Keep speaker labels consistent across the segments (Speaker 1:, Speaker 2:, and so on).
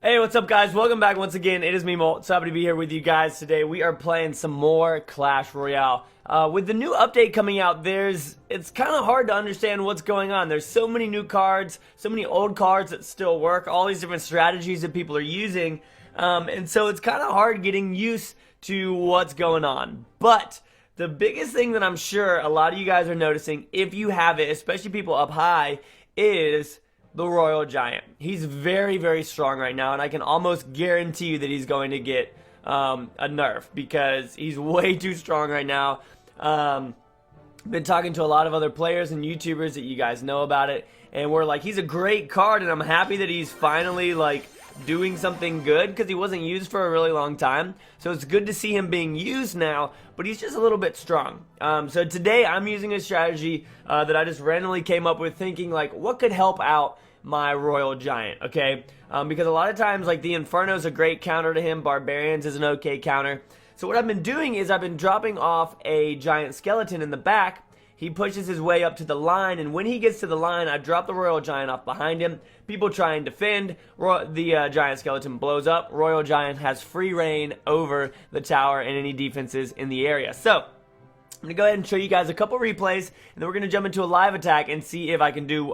Speaker 1: Hey, what's up guys? Welcome back once again. It is me, Molt. So happy to be here with you guys today. We are playing some more Clash Royale. With the new update coming out, it's kind of hard to understand what's going on. There's so many new cards, so many old cards that still work, all these different strategies that people are using. And so it's kind of hard getting used to what's going on. But the biggest thing that I'm sure a lot of you guys are noticing, if you have it, especially people up high, is the Royal Giant. He's very, very strong right now, and I can almost guarantee you that he's going to get a nerf because he's way too strong right now. Been talking to a lot of other players and YouTubers that you guys know about it, and we're like, he's a great card, and I'm happy that he's finally like doing something good because he wasn't used for a really long time. So it's good to see him being used now, but he's just a little bit strong. So today I'm using a strategy that I just randomly came up with, thinking like, what could help out my Royal Giant, okay? Because a lot of times, like, the Inferno's a great counter to him, Barbarians is an okay counter. So what I've been doing is I've been dropping off a Giant Skeleton in the back. He pushes his way up to the line, and when he gets to the line, I drop the Royal Giant off behind him. People try and defend. The Giant Skeleton blows up. Royal Giant has free reign over the tower and any defenses in the area. So I'm going to go ahead and show you guys a couple replays, and then we're going to jump into a live attack and see if I can do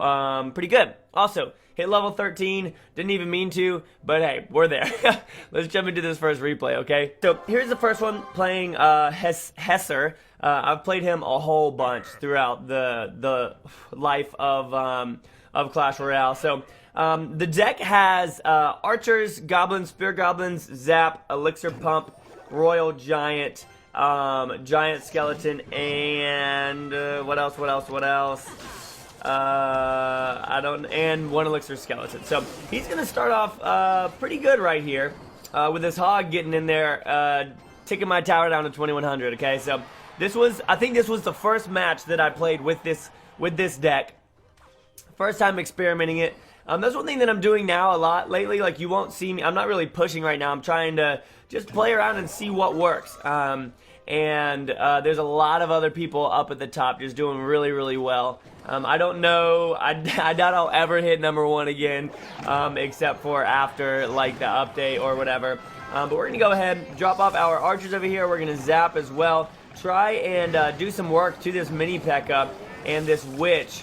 Speaker 1: pretty good. Also, hit level 13, didn't even mean to, but hey, we're there. Let's jump into this first replay, okay? So here's the first one, playing Hesser. I've played him a whole bunch throughout the life of Clash Royale. So the deck has Archers, Goblins, Spear Goblins, Zap, Elixir Pump, Royal Giant, Giant Skeleton, and what else? And one Elixir Skeleton. So he's gonna start off pretty good right here with this hog getting in there, taking my tower down to 2100. Okay, so I think this was the first match that I played with this deck. First time experimenting it. That's one thing that I'm doing now a lot lately. Like, you won't see me. I'm not really pushing right now. I'm trying to just play around and see what works. And there's a lot of other people up at the top just doing really, really well. I don't know. I doubt I'll ever hit #1 again, except for after like the update or whatever. But we're gonna go ahead, drop off our archers over here. We're gonna zap as well. Try and do some work to this mini P.E.K.K.A. and this witch.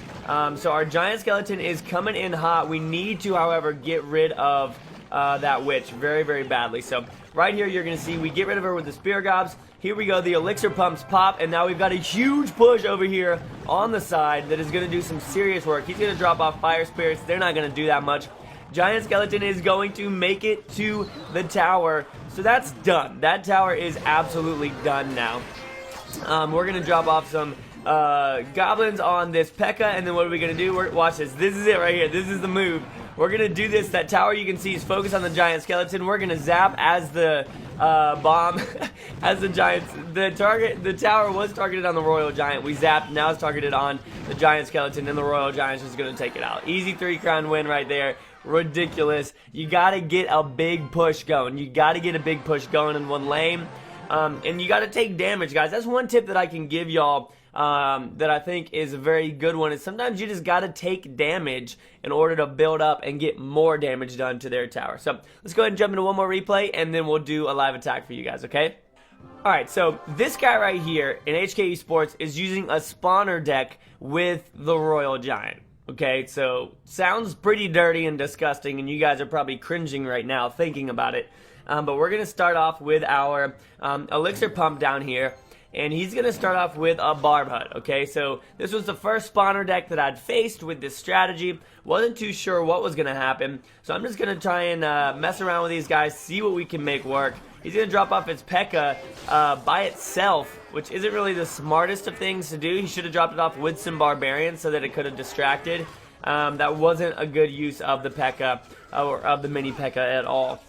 Speaker 1: So our giant skeleton is coming in hot. We need to, however, get rid of that witch very, very badly. So right here, you're going to see we get rid of her with the spear gobs. Here we go, the elixir pumps pop, and now we've got a huge push over here on the side that is going to do some serious work. He's going to drop off fire spirits. They're not going to do that much. Giant skeleton is going to make it to the tower. So that's done. That tower is absolutely done now. We're going to drop off some goblins on this P.E.K.K.A. and then what are we going to do? Watch this. This is it right here. This is the move. We're going to do this. That tower you can see is focused on the giant skeleton. We're going to zap as the bomb, as the giants. The tower was targeted on the Royal Giant. We zapped. Now it's targeted on the giant skeleton, and the Royal Giant's just going to take it out. Easy 3-crown win right there. Ridiculous. You got to get a big push going. You got to get a big push going in one lane. And you got to take damage, guys. That's one tip that I can give y'all that I think is a very good one. Is sometimes you just got to take damage in order to build up and get more damage done to their tower. So let's go ahead and jump into one more replay, and then we'll do a live attack for you guys, okay? Alright, so this guy right here in HK Esports is using a spawner deck with the Royal Giant. Okay, so sounds pretty dirty and disgusting, and you guys are probably cringing right now thinking about it. But we're going to start off with our elixir pump down here, and he's going to start off with a barb hut. Okay, so this was the first spawner deck that I'd faced with this strategy. Wasn't too sure what was going to happen, so I'm just going to try and mess around with these guys, see what we can make work. He's going to drop off his P.E.K.K.A. By itself, which isn't really the smartest of things to do. He should have dropped it off with some barbarians so that it could have distracted. That wasn't a good use of the P.E.K.K.A. or of the mini P.E.K.K.A. at all.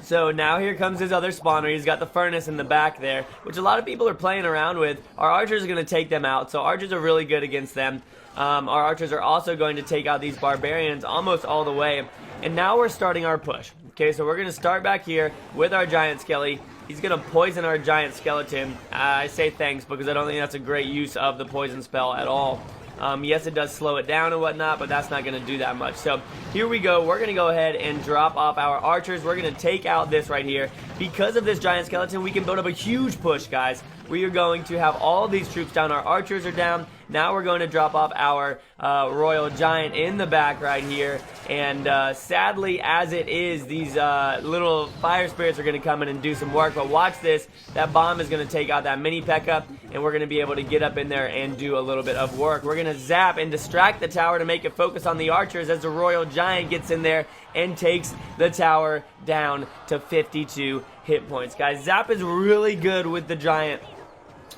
Speaker 1: So now here comes his other spawner. He's got the furnace in the back there, which a lot of people are playing around with. Our archers are going to take them out, so archers are really good against them. Our archers are also going to take out these barbarians almost all the way. And now we're starting our push. Okay, so we're going to start back here with our giant skelly. He's going to poison our giant skeleton. I say thanks because I don't think that's a great use of the poison spell at all. Yes, it does slow it down and whatnot, but that's not going to do that much. So here we go. We're going to go ahead and drop off our archers. We're going to take out this right here. Because of this giant skeleton, we can build up a huge push, guys. We are going to have all these troops down. Our archers are down. Now we're going to drop off our royal giant in the back right here. And sadly, as it is, these little fire spirits are going to come in and do some work. But watch this. That bomb is going to take out that mini P.E.K.K.A. And we're going to be able to get up in there and do a little bit of work. We're going to zap and distract the tower to make it focus on the archers as the royal giant gets in there and takes the tower down to 52 hit points. Guys, zap is really good with the giant,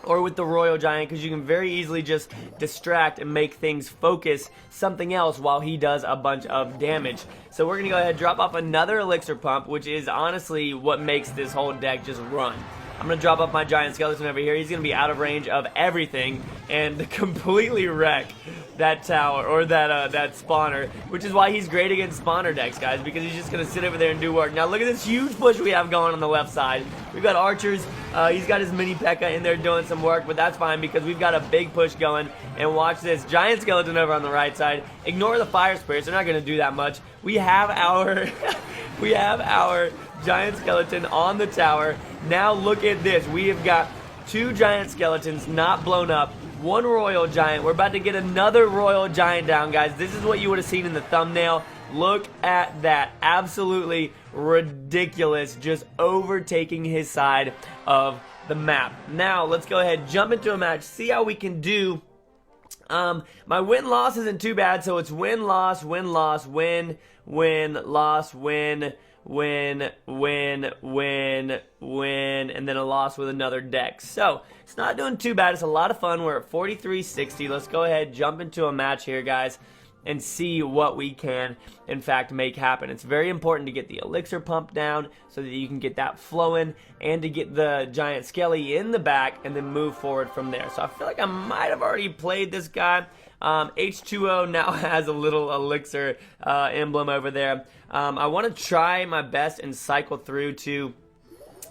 Speaker 1: or with the royal giant, because you can very easily just distract and make things focus something else while he does a bunch of damage. So we're going to go ahead and drop off another elixir pump, which is honestly what makes this whole deck just run. I'm going to drop off my giant skeleton over here. He's going to be out of range of everything and completely wreck that tower, or that spawner, which is why he's great against spawner decks, guys, because he's just going to sit over there and do work. Now look at this huge push we have going on the left side. We've got archers. He's got his mini P.E.K.K.A. in there doing some work, but that's fine because we've got a big push going. And watch this giant skeleton over on the right side. Ignore the fire spirits. They're not going to do that much. We have our we have our giant skeleton on the tower. Now look at this. We have got 2 giant skeletons not blown up, 1 royal giant. We're about to get another royal giant down, guys. This is what you would have seen in the thumbnail. Look at that. Absolutely ridiculous. Just overtaking his side of the map. Now, let's go ahead, jump into a match, see how we can do. My win-loss isn't too bad, so it's win-loss, win-loss, win, win-loss, win, win, win, win, win, and then a loss with another deck. So, it's not doing too bad. It's a lot of fun. We're at 43-60. Let's go ahead, jump into a match here, guys, and see what we can, in fact, make happen. It's very important to get the elixir pump down so that you can get that flowing, and to get the giant skelly in the back and then move forward from there. So I feel like I might have already played this guy. H2O now has a little elixir emblem over there. I want to try my best and cycle through to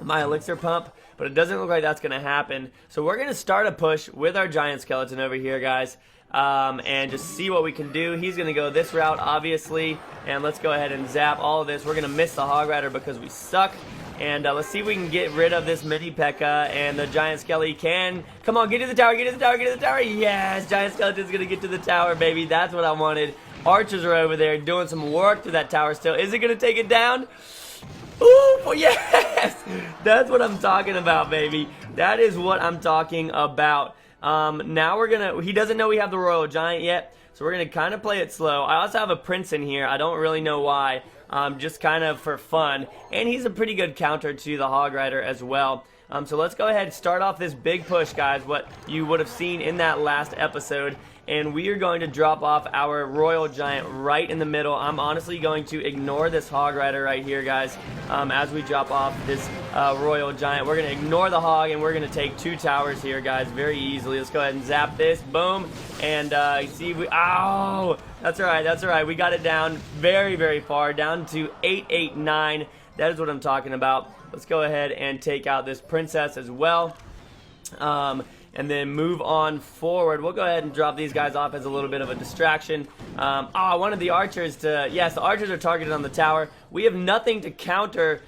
Speaker 1: my elixir pump, but it doesn't look like that's going to happen. So we're going to start a push with our giant skeleton over here, guys. And just see what we can do. He's going to go this route, obviously, and let's go ahead and zap all of this. We're going to miss the Hog Rider because we suck, and let's see if we can get rid of this mini P.E.K.K.A. and the giant skelly can. Come on, get to the tower, get to the tower, get to the tower. Yes, giant skeleton's going to get to the tower, baby. That's what I wanted. Archers are over there doing some work to that tower still. Is it going to take it down? Ooh, yes! That's what I'm talking about, baby. That is what I'm talking about. Now we're gonna, he doesn't know we have the royal giant yet, so we're gonna kind of play it slow. I also have a prince in here. I don't really know why, just kind of for fun, and he's a pretty good counter to the Hog Rider as well. So let's go ahead and start off this big push, guys, what you would have seen in that last episode. And we are going to drop off our royal giant right in the middle. I'm honestly going to ignore this Hog Rider right here, guys, as we drop off this royal giant. We're going to ignore the hog, and we're going to take 2 towers here, guys, very easily. Let's go ahead and zap this. Boom. And see, oh, that's all right. That's all right. We got it down very, very far, down to 889. That is what I'm talking about. Let's go ahead and take out this princess as well. And then move on forward. We'll go ahead and drop these guys off as a little bit of a distraction. I wanted the archers to, yes, the archers are targeted on the tower. We have nothing to counter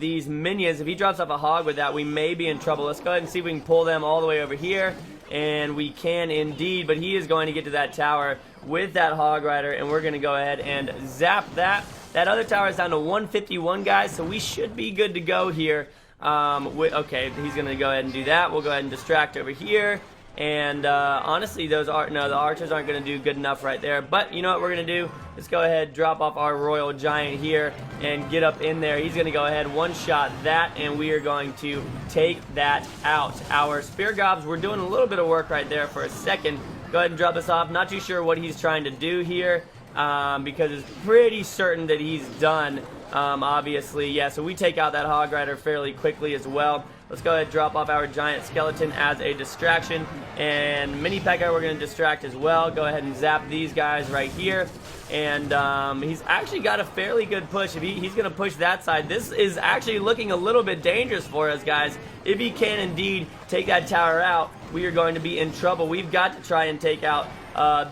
Speaker 1: these minions. If he drops off a hog with that, we may be in trouble. Let's go ahead and see if we can pull them all the way over here. And we can indeed, but he is going to get to that tower with that Hog Rider, and we're going to go ahead and zap that. That other tower is down to 151, guys, so we should be good to go here. Okay, he's going to go ahead and do that. We'll go ahead and distract over here. And honestly, the archers aren't going to do good enough right there. But you know what we're going to do? Let's go ahead, drop off our royal giant here and get up in there. He's going to go ahead, one-shot that, and we are going to take that out. Our spear gobs, we're doing a little bit of work right there for a second. Go ahead and drop this off. Not too sure what he's trying to do here because it's pretty certain that he's done. Obviously, yeah, so we take out that Hog Rider fairly quickly as well. Let's go ahead and drop off our giant skeleton as a distraction. And mini P.E.K.K.A. we're going to distract as well. Go ahead and zap these guys right here. And he's actually got a fairly good push. If he's going to push that side, this is actually looking a little bit dangerous for us, guys. If he can indeed take that tower out, we are going to be in trouble. We've got to try and take out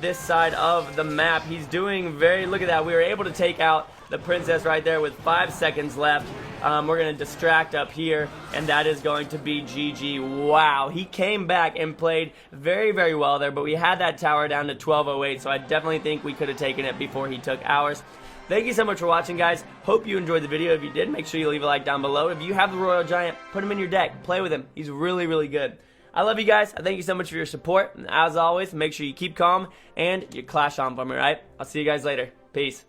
Speaker 1: this side of the map. He's doing look at that, we were able to take out the princess right there with 5 seconds left. We're going to distract up here, and that is going to be GG. Wow, he came back and played very, very well there, but we had that tower down to 1208, so I definitely think we could have taken it before he took ours. Thank you so much for watching, guys. Hope you enjoyed the video. If you did, make sure you leave a like down below. If you have the Royal Giant, put him in your deck. Play with him. He's really, really good. I love you guys. I thank you so much for your support. And as always, make sure you keep calm and you clash on for me, right? I'll see you guys later. Peace.